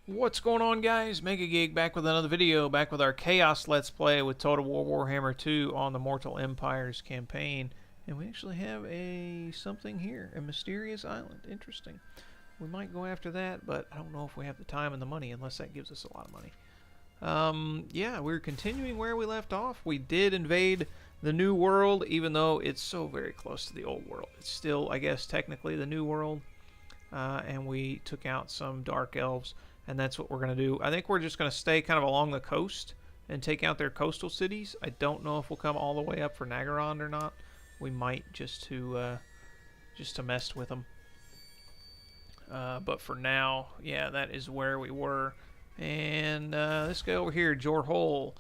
What's going on, guys? MegaGig back with another video, back with our Chaos Let's Play with Total War Warhammer 2 on the Mortal Empires campaign. And we actually have something here, a mysterious island. Interesting. We might go after that, but I don't know if we have the time and the money, unless that gives us a lot of money. Yeah, we're continuing where we left off. We did invade the New World, even though it's so very close to the Old World. It's still, I guess, technically the New World. And we took out some Dark Elves. And that's what we're going to do. I think we're just going to stay kind of along the coast and take out their coastal cities. I don't know if we'll come all the way up for Nagaron or not. We might just to mess with them. But for now, yeah, that is where we were. And this guy over here, Jorhol,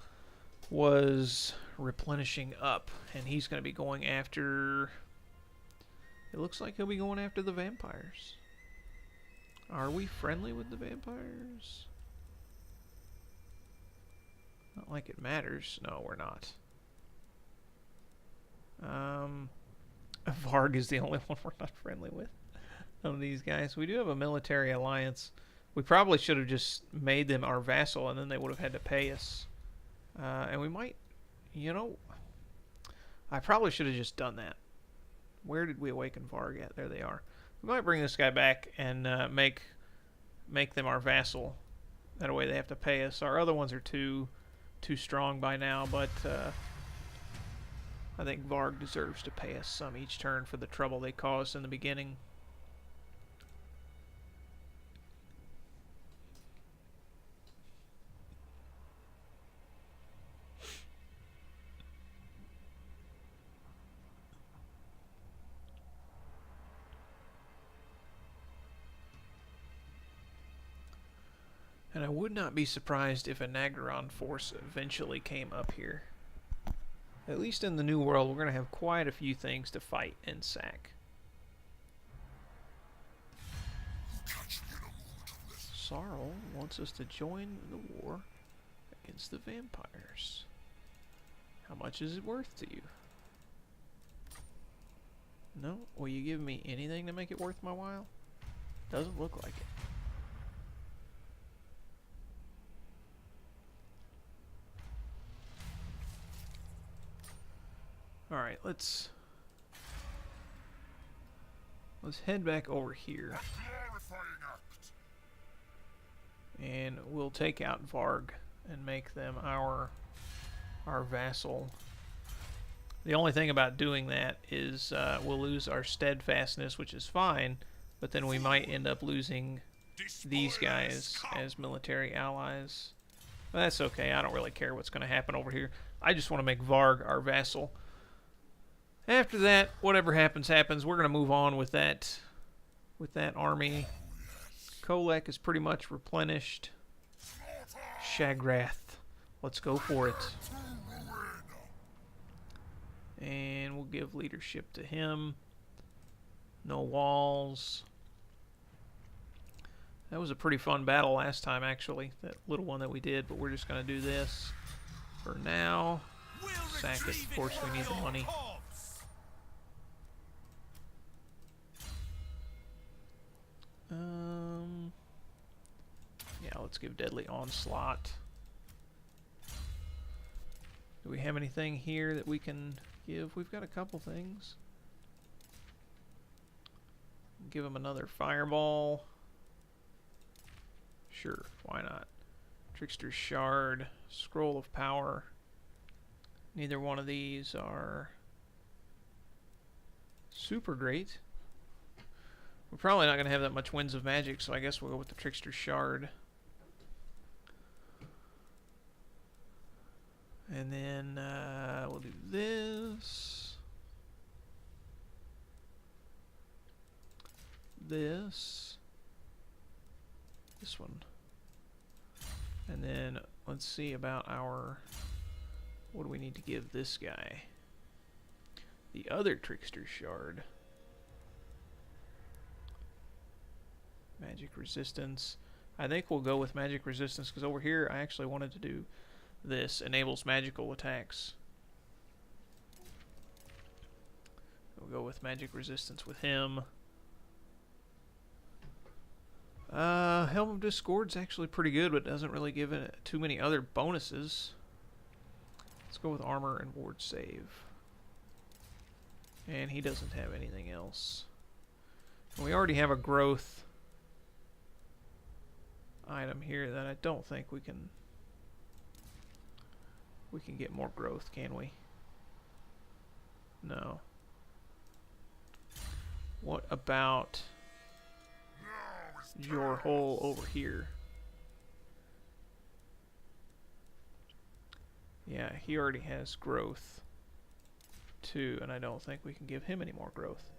was replenishing up. And he's going to be going after... It looks like he'll be going after the vampires. Are we friendly with the vampires? Not like it matters. No, we're not. Varg is the only one we're not friendly with. None of these guys. We do have a military alliance. We probably should have just made them our vassal, and then they would have had to pay us. And we might, you know, I probably should have just done that. Where did we awaken Varg at? There they are. We might bring this guy back and make them our vassal. That way they have to pay us. Our other ones are too strong by now, but I think Varg deserves to pay us some each turn for the trouble they caused in the beginning. And I would not be surprised if a Nagaron force eventually came up here. At least in the New World, we're going to have quite a few things to fight and sack. Sarl wants us to join the war against the vampires. How much is it worth to you? No? Will you give me anything to make it worth my while? Doesn't look like it. Alright, let's head back over here. And we'll take out Varg and make them our vassal. The only thing about doing that is we'll lose our steadfastness, which is fine, but then we might end up losing these guys as military allies. But that's okay, I don't really care what's going to happen over here. I just want to make Varg our vassal. After that, whatever happens, happens. We're going to move on with that army. Kholek is pretty much replenished. Shagrath. Let's go for it. And we'll give leadership to him. No walls. That was a pretty fun battle last time, actually. That little one that we did, but we're just going to do this for now. Sack it. Of course, we need the money. Yeah, let's give Deadly Onslaught. Do we have anything here that we can give? We've got a couple things. Give him another Fireball. Sure, why not? Trickster's Shard, Scroll of Power. Neither one of these are super great. We're probably not going to have that much Winds of Magic, so I guess we'll go with the Trickster's Shard. And then we'll do this. This one. And then let's see about our... What do we need to give this guy? The other Trickster's Shard. Magic Resistance. I think we'll go with Magic Resistance because over here I actually wanted to do this. Enables magical attacks. We'll go with Magic Resistance with him. Helm of Discord's actually pretty good, but doesn't really give it too many other bonuses. Let's go with armor and ward save. And he doesn't have anything else. We already have a growth item here that I don't think we can get more growth, can we? No. What about your hole over here? Yeah, he already has growth too, and I don't think we can give him any more growth.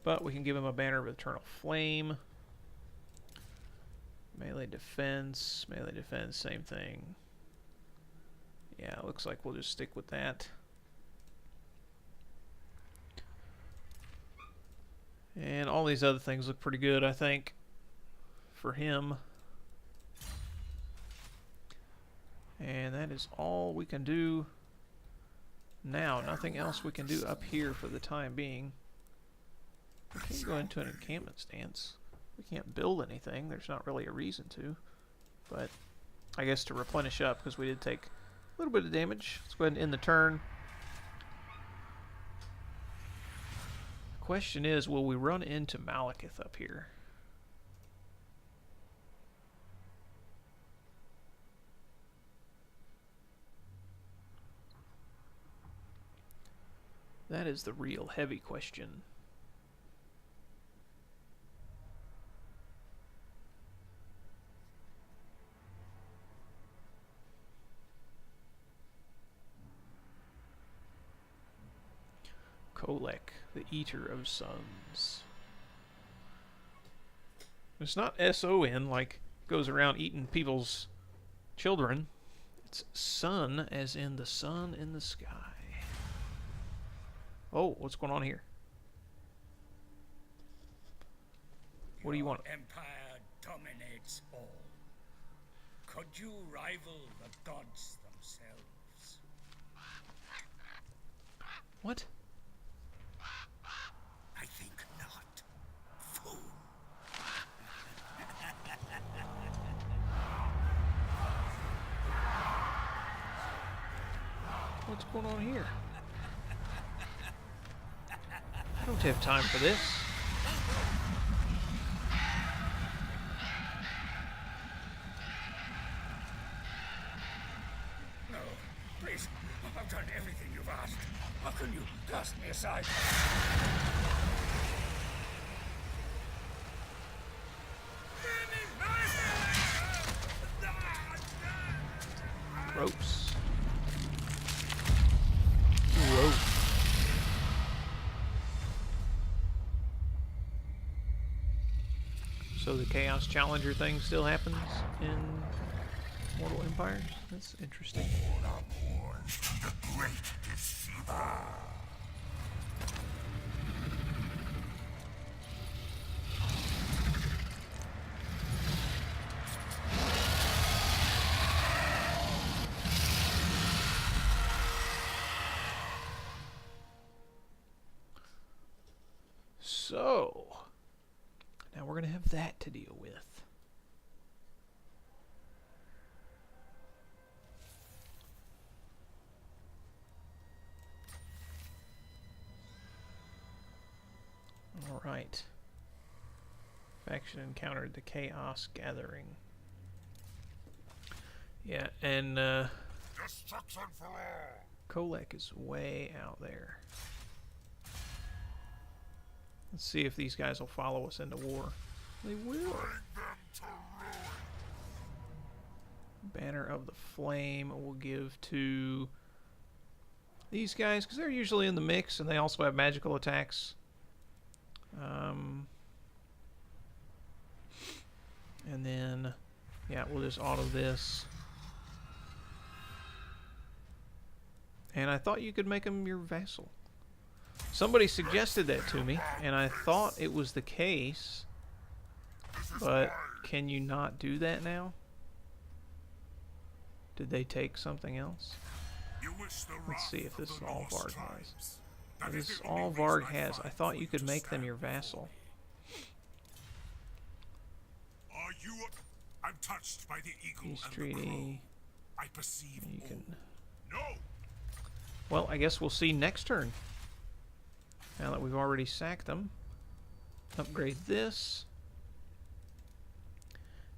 But we can give him a banner of eternal flame. Melee defense, same thing. Yeah, it looks like we'll just stick with that. And all these other things look pretty good, I think, for him. And that is all we can do now. Nothing else we can do up here for the time being. We can't go into an encampment stance. We can't build anything. There's not really a reason to. But I guess to replenish up, because we did take a little bit of damage. Let's go ahead and end the turn. The question is, will we run into Malekith up here? That is the real heavy question. Kholek, the Eater of Suns. It's not S-O-N, like goes around eating people's children. It's sun, as in the sun in the sky. Oh, what's going on here? What do you want? Empire dominates all. Could you rival the gods themselves? What? I think not. Fool. What's going on here? I don't have time for this. No, please. I've done everything you've asked. How can you cast me aside? Ropes. Whoa. So the Chaos Challenger thing still happens in Mortal Empires? That's interesting. The great deceiver. So, now we're going to have that to deal with. Alright. Faction encountered the Chaos Gathering. Yeah, and Destruction for all. Kholek is way out there. Let's see if these guys will follow us into war. They will. Banner of the Flame we'll give to these guys, because they're usually in the mix, and they also have magical attacks. And then, yeah, we'll just auto this. And I thought you could make them your vassal. Somebody suggested that to me, and I thought it was the case. But can you not do that now? Did they take something else? Let's see if this is all Varg has. This is all Varg has. I thought you could make them your vassal. Are I'm touched by the eagle Peace and treaty. the crow. I perceive You all. can. No. Well, I guess we'll see next turn. Now that we've already sacked them. Upgrade this.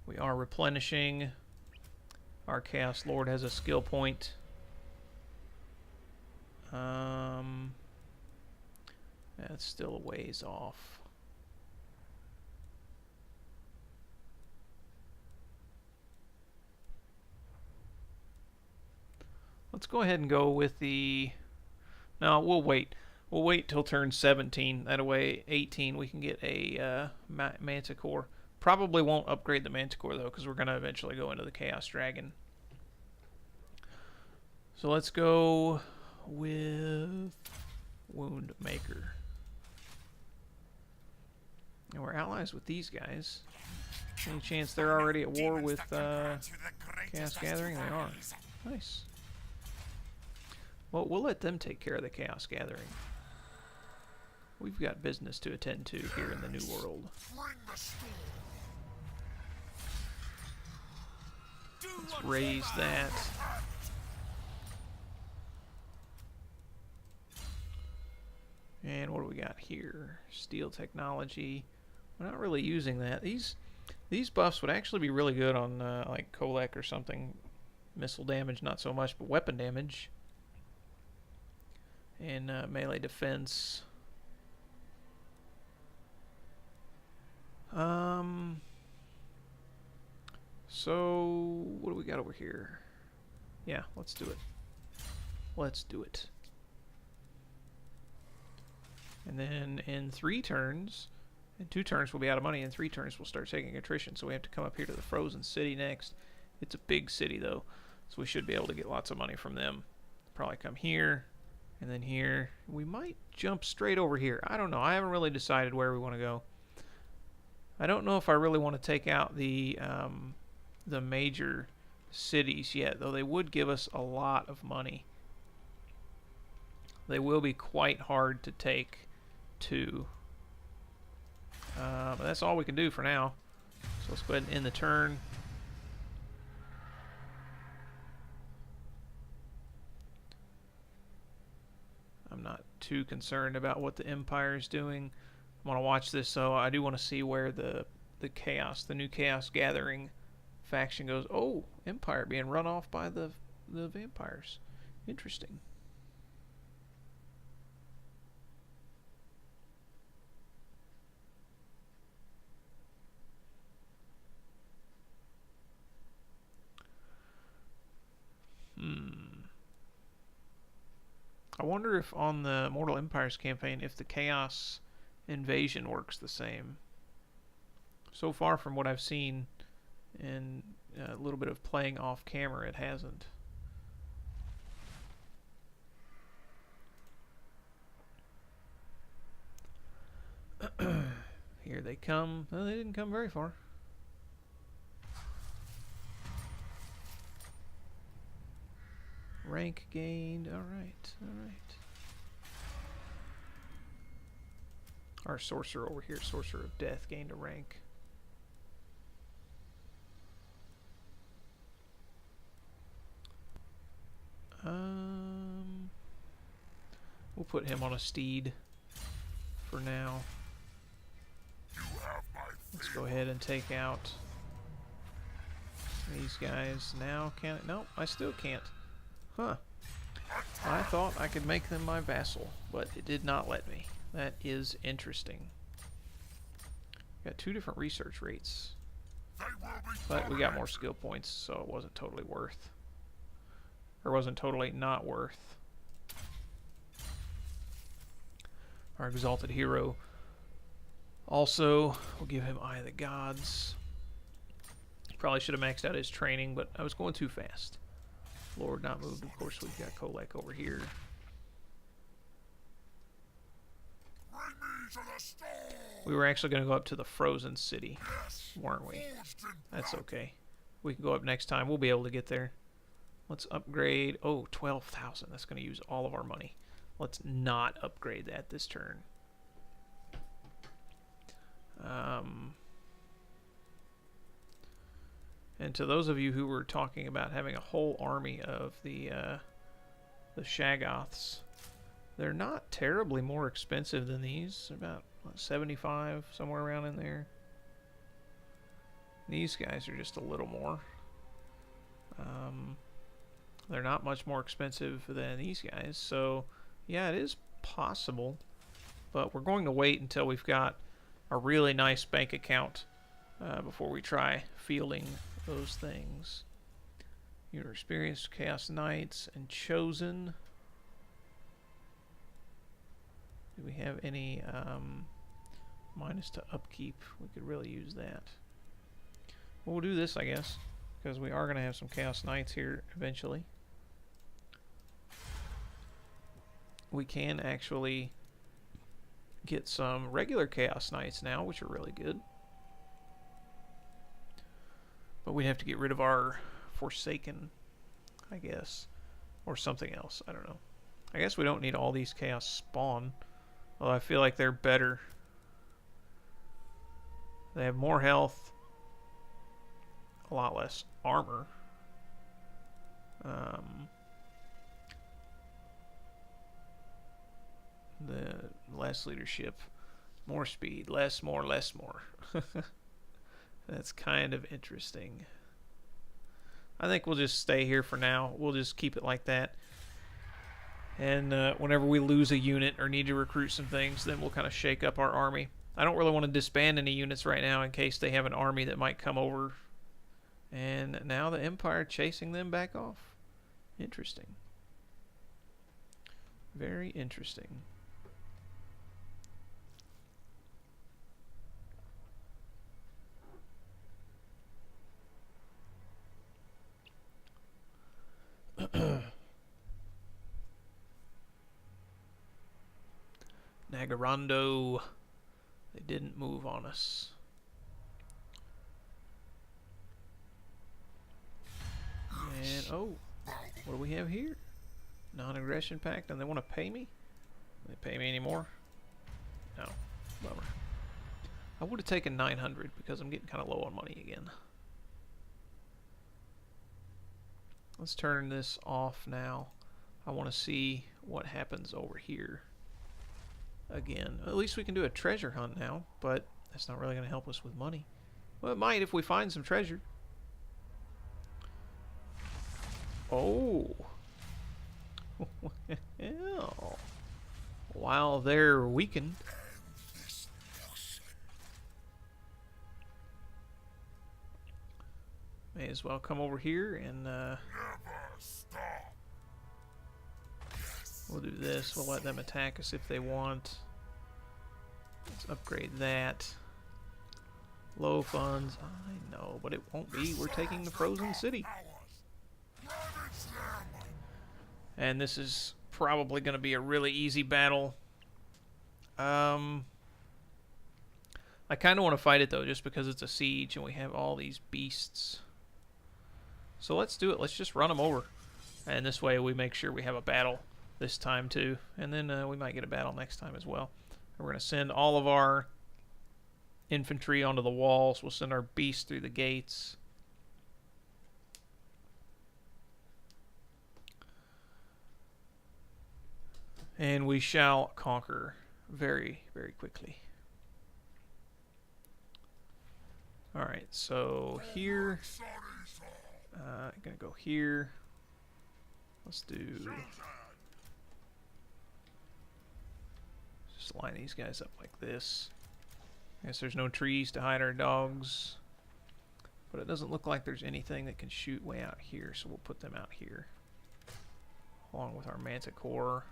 We are replenishing. Our Chaos Lord has a skill point. That's still a ways off. Let's go ahead and go with the... No, we'll wait. We'll wait till turn 17. That way, 18, we can get a Manticore. Probably won't upgrade the Manticore, though, because we're going to eventually go into the Chaos Dragon. So let's go with Wound Maker. And we're allies with these guys. Any chance they're already at war with Chaos Gathering? They are. Nice. Well, we'll let them take care of the Chaos Gathering. We've got business to attend to here in the New World. Let's raise that. And what do we got here? Steel technology. We're not really using that. These buffs would actually be really good on like Kholek or something. Missile damage, not so much, but weapon damage. And melee defense. So what do we got over here? Yeah, let's do it. Let's do it. And then in 3 turns, in 2 turns we'll be out of money. In 3 turns we'll start taking attrition. So we have to come up here to the Frozen City next. It's a big city though, so we should be able to get lots of money from them. Probably come here, and then here. We might jump straight over here. I don't know. I haven't really decided where we want to go. I don't know if I really want to take out the major cities yet, though they would give us a lot of money. They will be quite hard to take too. But that's all we can do for now. So let's go ahead and end the turn. I'm not too concerned about what the Empire is doing. I want to watch this, so I do want to see where the new Chaos Gathering faction goes. Oh, Empire being run off by the vampires. Interesting. I wonder if on the Mortal Empires campaign, if the Chaos Invasion works the same. So far from what I've seen and a little bit of playing off camera, it hasn't. Here they come. Well, they didn't come very far. Rank gained. Alright, alright. Our sorcerer over here, Sorcerer of Death, gained a rank. We'll put him on a steed for now. Let's go ahead and take out these guys now. Can it? No, I still can't. Huh. I thought I could make them my vassal, but it did not let me. That is interesting. Got 2 different research rates. But we got more skill points, so it wasn't totally worth. Or wasn't totally not worth. Our Exalted Hero. Also, we'll give him Eye of the Gods. Probably should have maxed out his training, but I was going too fast. Lord not moved. Of course, we've got Kholek over here. We were actually going to go up to the Frozen City, weren't we? That's okay. We can go up next time. We'll be able to get there. Let's upgrade. Oh, 12,000. That's going to use all of our money. Let's not upgrade that this turn. And to those of you who were talking about having a whole army of the Shaggoths, they're not terribly more expensive than these. About what, 75, somewhere around in there. These guys are just a little more. They're not much more expensive than these guys, so yeah, it is possible. But we're going to wait until we've got a really nice bank account before we try fielding those things. Your experienced Chaos Knights and Chosen. Do we have any minus to upkeep? We could really use that. Well, we'll do this, I guess, because we are going to have some Chaos Knights here eventually. We can actually get some regular Chaos Knights now, which are really good. But we'd have to get rid of our Forsaken, I guess, or something else. I don't know. I guess we don't need all these Chaos Spawn, although I feel like they're better. They have more health, a lot less armor. The less leadership, more speed, less, more, less, more. That's kind of interesting. I think we'll just stay here for now. We'll just keep it like that. And whenever we lose a unit or need to recruit some things, then we'll kind of shake up our army. I don't really want to disband any units right now in case they have an army that might come over. And now the Empire chasing them back off. Interesting. Very interesting. Nagarando, they didn't move on us. And oh, what do we have here? Non-aggression pact, and they want to pay me? Do they pay me anymore? No, bummer. I would have taken 900 because I'm getting kind of low on money again. Let's turn this off now. I want to see what happens over here. Again, at least we can do a treasure hunt now, but that's not really going to help us with money. Well, it might if we find some treasure. Oh. Well. While they're weakened. May as well come over here and we'll do this. We'll let them attack us if they want. Let's upgrade that. Low funds. I know, but it won't be. We're taking the frozen city. And this is probably going to be a really easy battle. I kind of want to fight it, though, just because it's a siege and we have all these beasts. So let's do it. Let's just run them over. And this way we make sure we have a battle this time, too. And then we might get a battle next time as well. And we're going to send all of our infantry onto the walls. We'll send our beasts through the gates. And we shall conquer very, very quickly. Alright, so here... I'm going to go here. Let's do... just line these guys up like this. I guess there's no trees to hide our dogs. But it doesn't look like there's anything that can shoot way out here, so we'll put them out here. Along with our manticore.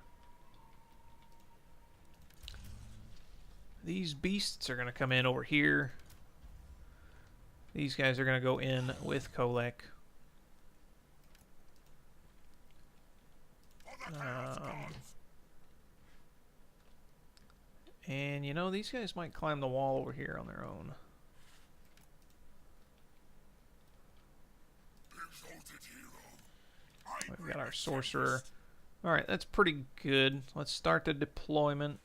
These beasts are going to come in over here. These guys are going to go in with Kholek. And, you know, these guys might climb the wall over here on their own. We've got our sorcerer. Alright, that's pretty good. Let's start the deployment.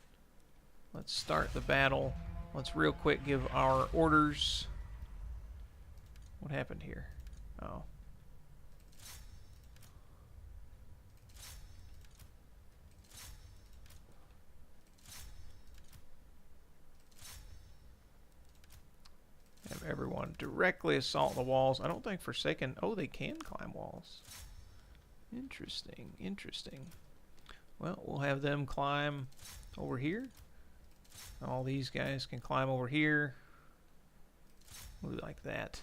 Let's start the battle. Let's real quick give our orders. What happened here? Oh. Have everyone directly assault the walls. I don't think Forsaken... Oh, they can climb walls. Interesting, interesting. Well, we'll have them climb over here. All these guys can climb over here. We'll do like that.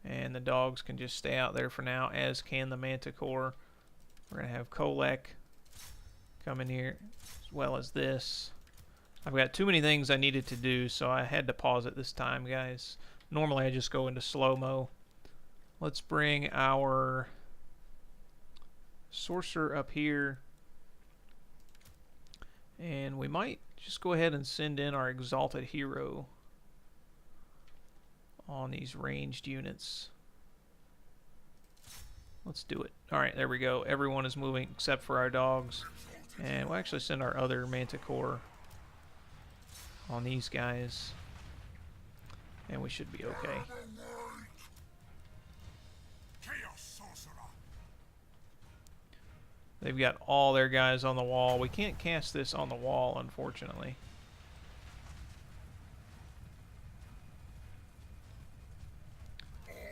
And the dogs can just stay out there for now, as can the Manticore. We're going to have Kholek come in here, as well as this. I've got too many things I needed to do, so I had to pause it this time, guys. Normally I just go into slow-mo. Let's bring our Sorcerer up here. And we might just go ahead and send in our Exalted Hero on these ranged units. Let's do it. Alright, there we go. Everyone is moving except for our dogs. And we'll actually send our other Manticore on these guys. And we should be okay. They've got all their guys on the wall. We can't cast this on the wall, unfortunately.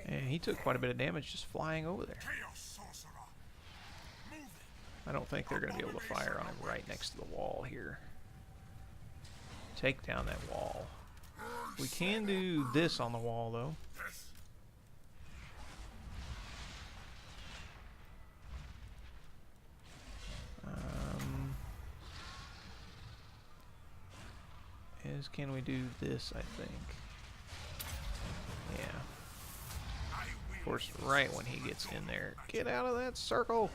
And he took quite a bit of damage just flying over there. I don't think they're going to be able to fire on him right next to the wall here. Take down that wall. We can do this on the wall, though. Can we do this, I think? Yeah. Of course, right when he gets in there. Get out of that circle!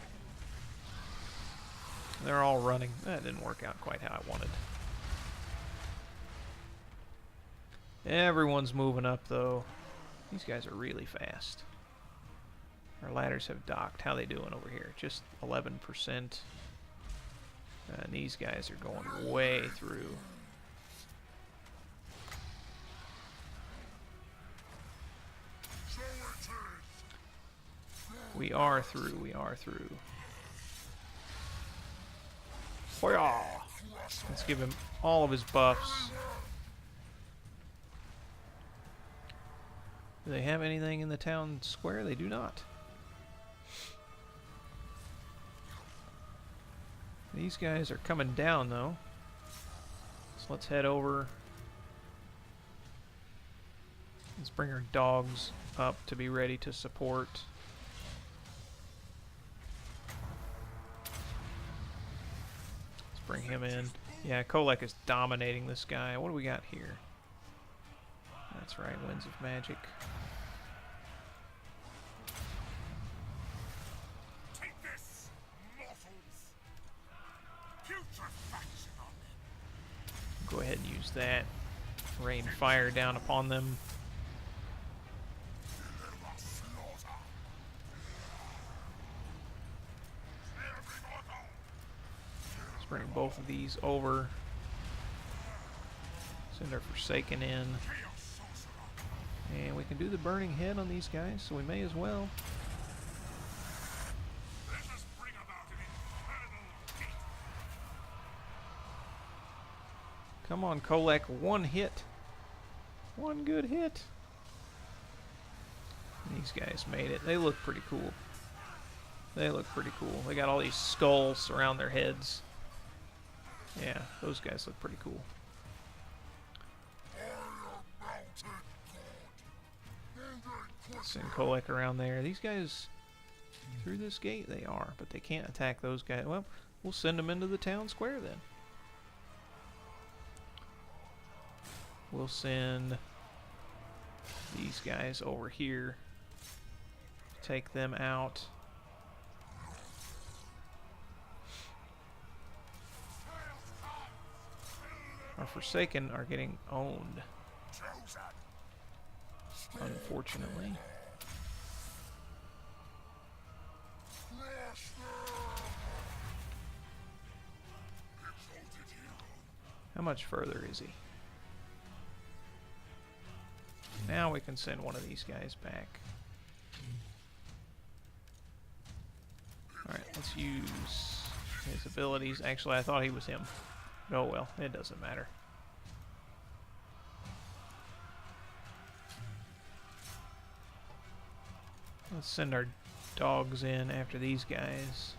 They're all running. That didn't work out quite how I wanted. Everyone's moving up, though. These guys are really fast. Our ladders have docked. How they doing over here? Just 11%. And these guys are going way through. We are through. We are through. Hoya! Let's give him all of his buffs. Do they have anything in the town square? They do not. These guys are coming down, though. So let's head over. Let's bring our dogs up to be ready to support. Let's bring him in. Yeah, Kholek is dominating this guy. What do we got here? That's right, Winds of Magic. Take this, mortals. Putrefaction on them. Go ahead and use that. Rain fire down upon them. Let's bring both of these over. Send our Forsaken in. And we can do the burning head on these guys, so we may as well. Come on, Kholek, one hit. One good hit. These guys made it. They look pretty cool. They look pretty cool. They got all these skulls around their heads. Yeah, those guys look pretty cool. Send Kholek around there. These guys through this gate? They are, but they can't attack those guys. Well, we'll send them into the town square then. We'll send these guys over here. Take them out. Our Forsaken are getting owned, unfortunately. How much further is he? Now we can send one of these guys back. Alright, let's use his abilities. Actually, I thought he was him. Oh well, it doesn't matter. Let's send our dogs in after these guys.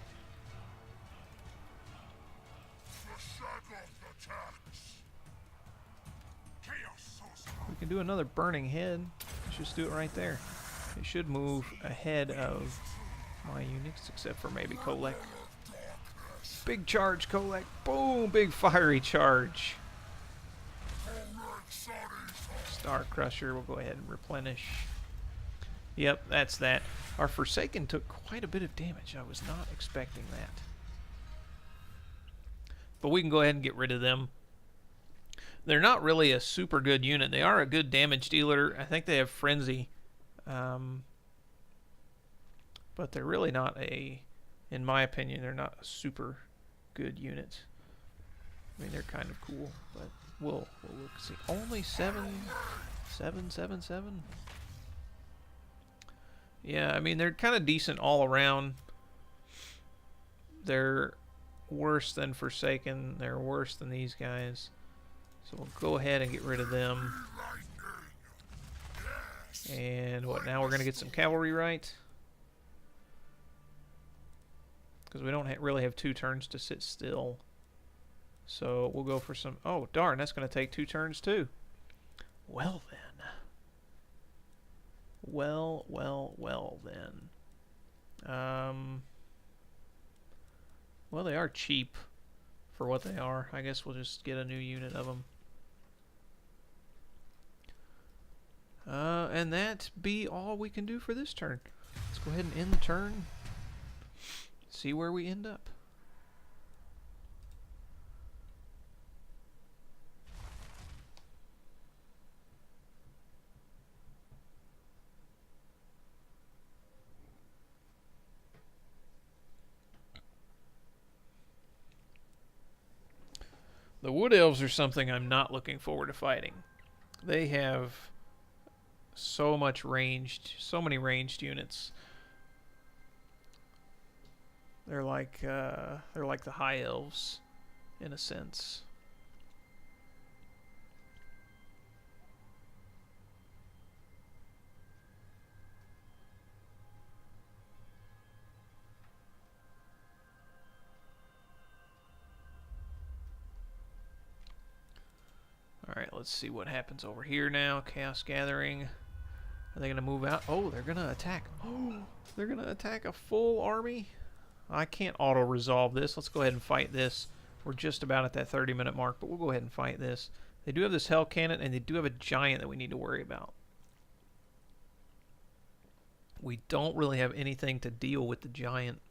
We can do another burning head. Let's just do it right there. It should move ahead of my units, except for maybe Kholek. Big charge, Kholek. Boom! Big fiery charge. Star Crusher, we'll go ahead and replenish. Yep, that's that. Our Forsaken took quite a bit of damage. I was not expecting that. But we can go ahead and get rid of them. They're not really a super good unit. They are a good damage dealer. I think they have Frenzy. But they're really not a, in my opinion, they're not a super good unit. I mean, they're kind of cool, but we'll look. See, only 7. Yeah, I mean, they're kind of decent all around. They're worse than Forsaken. They're worse than these guys. So we'll go ahead and get rid of them. And what, now we're going to get some cavalry, right? Because we don't really have 2 turns to sit still. So we'll go for some... Oh, darn, that's going to take 2 turns too. Well then. Well then. Well, they are cheap for what they are. I guess we'll just get a new unit of them. And that be all we can do for this turn. Let's go ahead and end the turn. See where we end up. The Wood Elves are something I'm not looking forward to fighting. They have so many ranged units. They're like the High Elves, in a sense. Alright, let's see what happens over here now. Chaos Gathering. Are they going to move out? Oh, they're going to attack. Oh, they're going to attack a full army? I can't auto-resolve this. Let's go ahead and fight this. We're just about at that 30-minute mark, but we'll go ahead and fight this. They do have this Hell Cannon, and they do have a Giant that we need to worry about. We don't really have anything to deal with the Giant.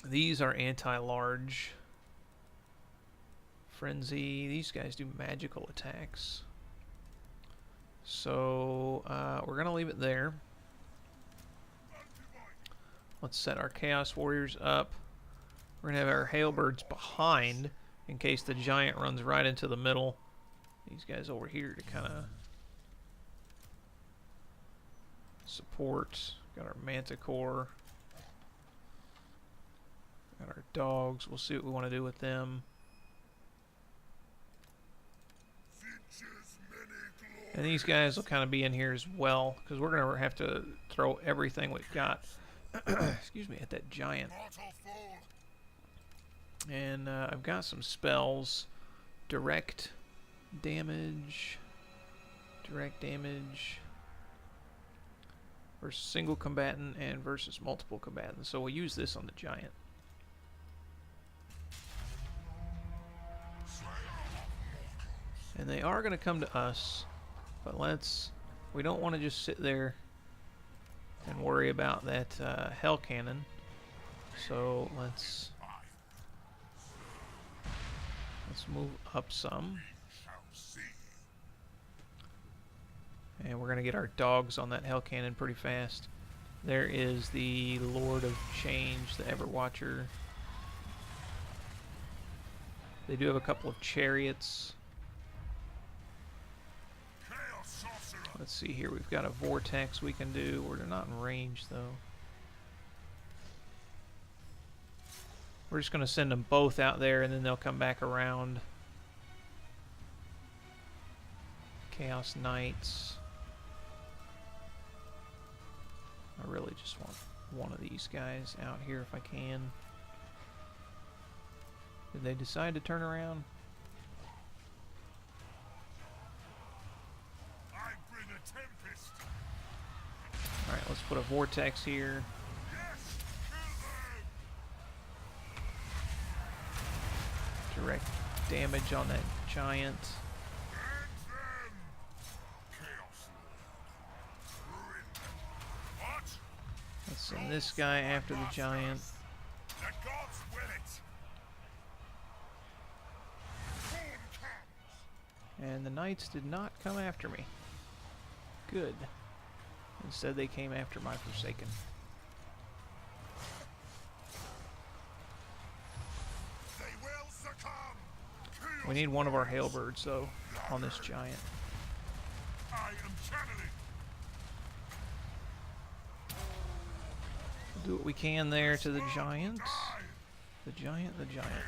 These are anti-large. Frenzy. These guys do magical attacks. So, we're going to leave it there. Let's set our Chaos Warriors up. We're going to have our Hailbirds behind in case the Giant runs right into the middle. These guys over here to kind of support. Got our Manticore. Got our dogs. We'll see what we want to do with them. And these guys will kind of be in here as well, because we're going to have to throw everything we've got excuse me, at that Giant. And I've got some spells. Direct damage. Versus single combatant and versus multiple combatants. So we'll use this on the Giant. And they are going to come to us. But we don't want to just sit there and worry about that Hell Cannon. So let's move up some. And we're going to get our dogs on that Hell Cannon pretty fast. There is the Lord of Change, the Everwatcher. They do have a couple of chariots. Let's see here. We've got a vortex we can do. We're not in range, though. We're just going to send them both out there, and then they'll come back around. Chaos Knights. I really just want one of these guys out here if I can. Did they decide to turn around? Alright, let's put a vortex here. Direct damage on that giant. Let's send this guy after the giant. And the knights did not come after me. Good. Instead they came after my Forsaken. We need one of our Hailbirds, though, on this giant. Do what we can there to the giant. The giant,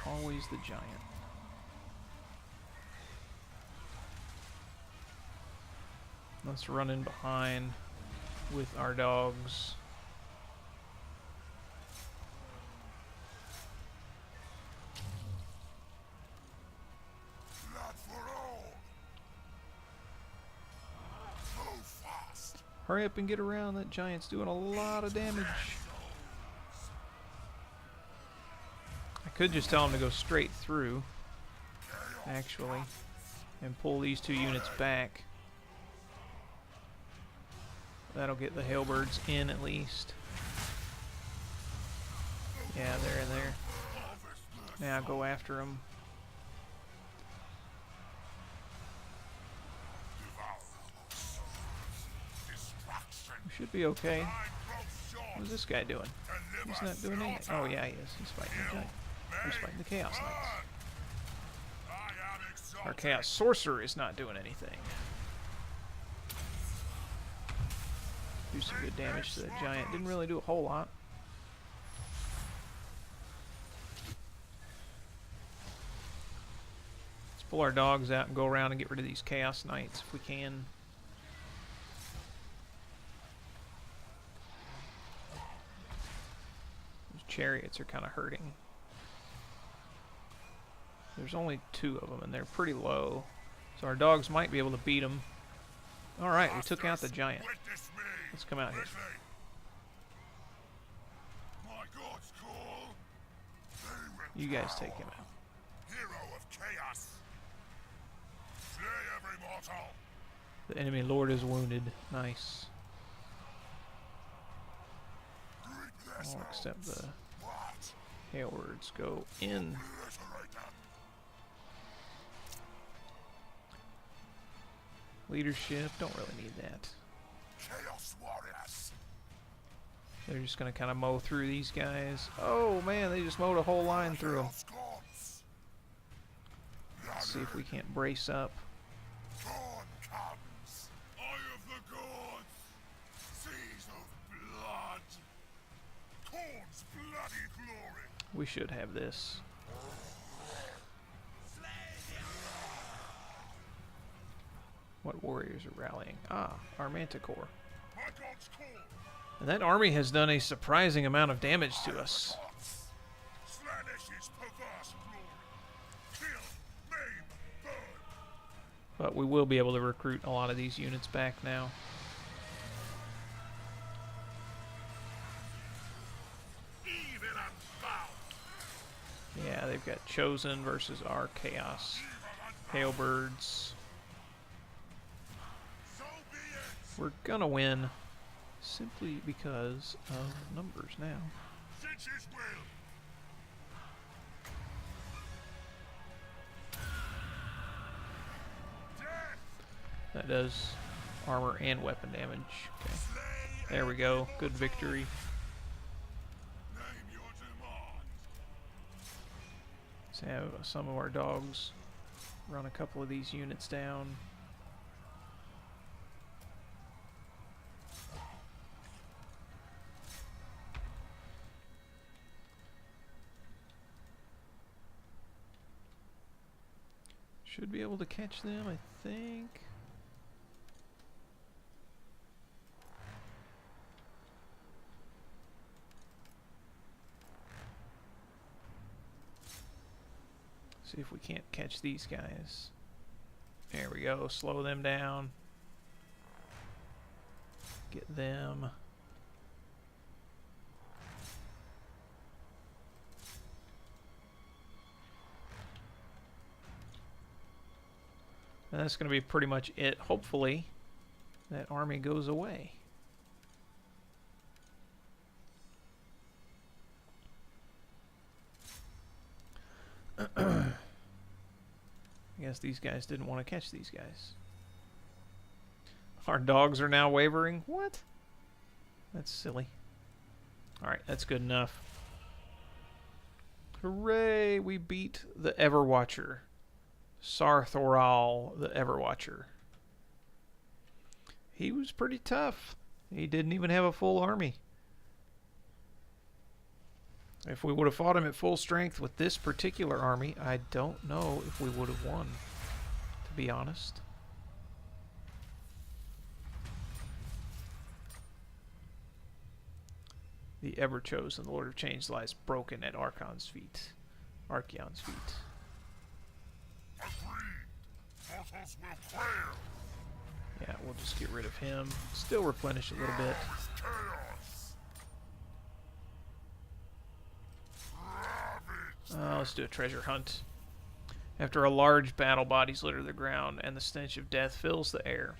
always the giant. Let's run in behind with our dogs. Hurry up and get around. That giant's doing a lot of damage. I could just tell him to go straight through, actually, and pull these two units back. That'll get the Hailbirds in at least. Yeah, they're in there. Now go after them. We should be okay. What is this guy doing? He's not doing anything. Oh yeah, he is. He's fighting the giant. He's fighting the Chaos Knights. Our Chaos Sorcerer is not doing anything. Do some good damage to that giant. Didn't really do a whole lot. Let's pull our dogs out and go around and get rid of these Chaos Knights if we can. Those chariots are kind of hurting. There's only 2 of them and they're pretty low. So our dogs might be able to beat them. Alright, we took out the giant. Let's come out here. You guys take him out. The enemy lord is wounded. Nice. All except the Hailbirds go in. Leadership, don't really need that. They're just going to kind of mow through these guys. Oh man, they just mowed a whole line through them. Let's see if we can't brace up. We should have this. What warriors are rallying? Ah, our Manticore. And that army has done a surprising amount of damage to us. But we will be able to recruit a lot of these units back now. Yeah, they've got Chosen versus our Chaos Hailbirds. We're gonna win simply because of numbers now. That does armor and weapon damage. Okay. There we go. Good victory. Let's have some of our dogs run a couple of these units down. Should be able to catch them, I think. See if we can't catch these guys. There we go. Slow them down. Get them. And that's going to be pretty much it. Hopefully, that army goes away. I guess these guys didn't want to catch these guys. Our dogs are now wavering? What? That's silly. Alright, that's good enough. Hooray! We beat the Everwatcher. Sarthorael the Everwatcher. He was pretty tough. He didn't even have a full army. If we would have fought him at full strength with this particular army, I don't know if we would have won, to be honest. The ever-chosen, the Lord of Change lies broken at Archon's feet. Archeon's feet. Yeah, we'll just get rid of him. Still replenish a little bit. Let's do a treasure hunt. After a large battle, bodies litter the ground, and the stench of death fills the air.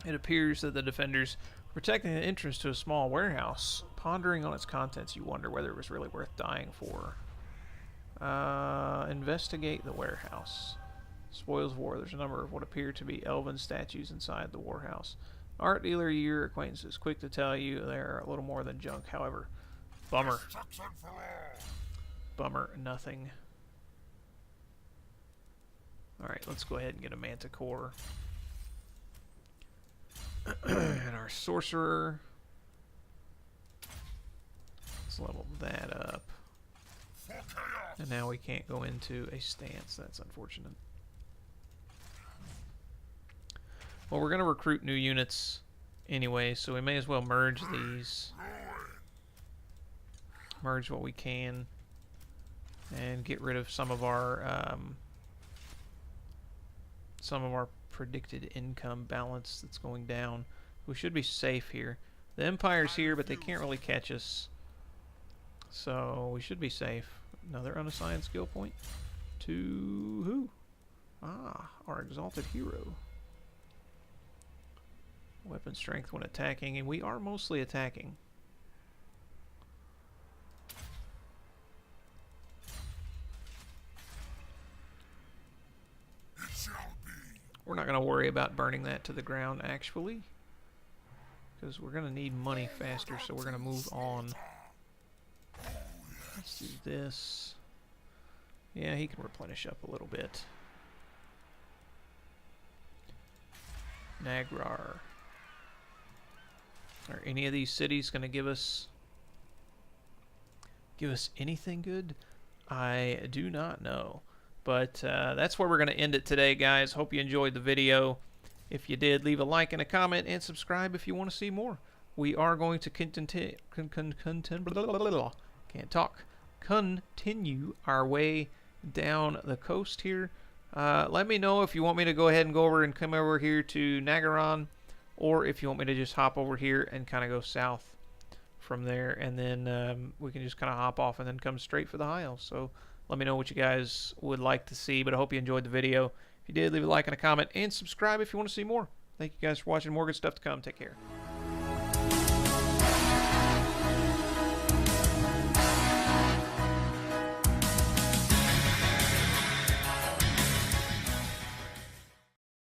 It appears that the defenders were protecting the entrance to a small warehouse. Pondering on its contents, you wonder whether it was really worth dying for. Investigate the warehouse. Spoils of war. There's a number of what appear to be elven statues inside the warehouse. Art dealer, your acquaintances, quick to tell you they're a little more than junk, however. Bummer. Bummer, nothing. Alright, let's go ahead and get a Manticore. And our Sorcerer. Let's level that up. And now we can't go into a stance. That's unfortunate. Well, we're going to recruit new units anyway, so we may as well merge these. Merge what we can. And get rid of some of our predicted income balance that's going down. We should be safe here. The Empire's here, but they can't really catch us. So we should be safe. Another unassigned skill point. To who? Ah, our exalted hero. Weapon strength when attacking, and we are mostly attacking. We're not going to worry about burning that to the ground, actually, because we're going to need money faster, so we're going to move on. Let's do this. Yeah, he can replenish up a little bit. Nagrar. Are any of these cities going to give us anything good? I do not know. But that's where we're going to end it today, guys. Hope you enjoyed the video. If you did, leave a like and a comment, and subscribe if you want to see more. We are going to continue our way down the coast here. Let me know if you want me to go ahead and go over and come over here to Nagaron, or if you want me to just hop over here and kind of go south from there, and then we can just kind of hop off and then come straight for the High Elves. So let me know what you guys would like to see, but I hope you enjoyed the video. If you did, leave a like and a comment, and subscribe if you want to see more. Thank you guys for watching. More good stuff to come. Take care.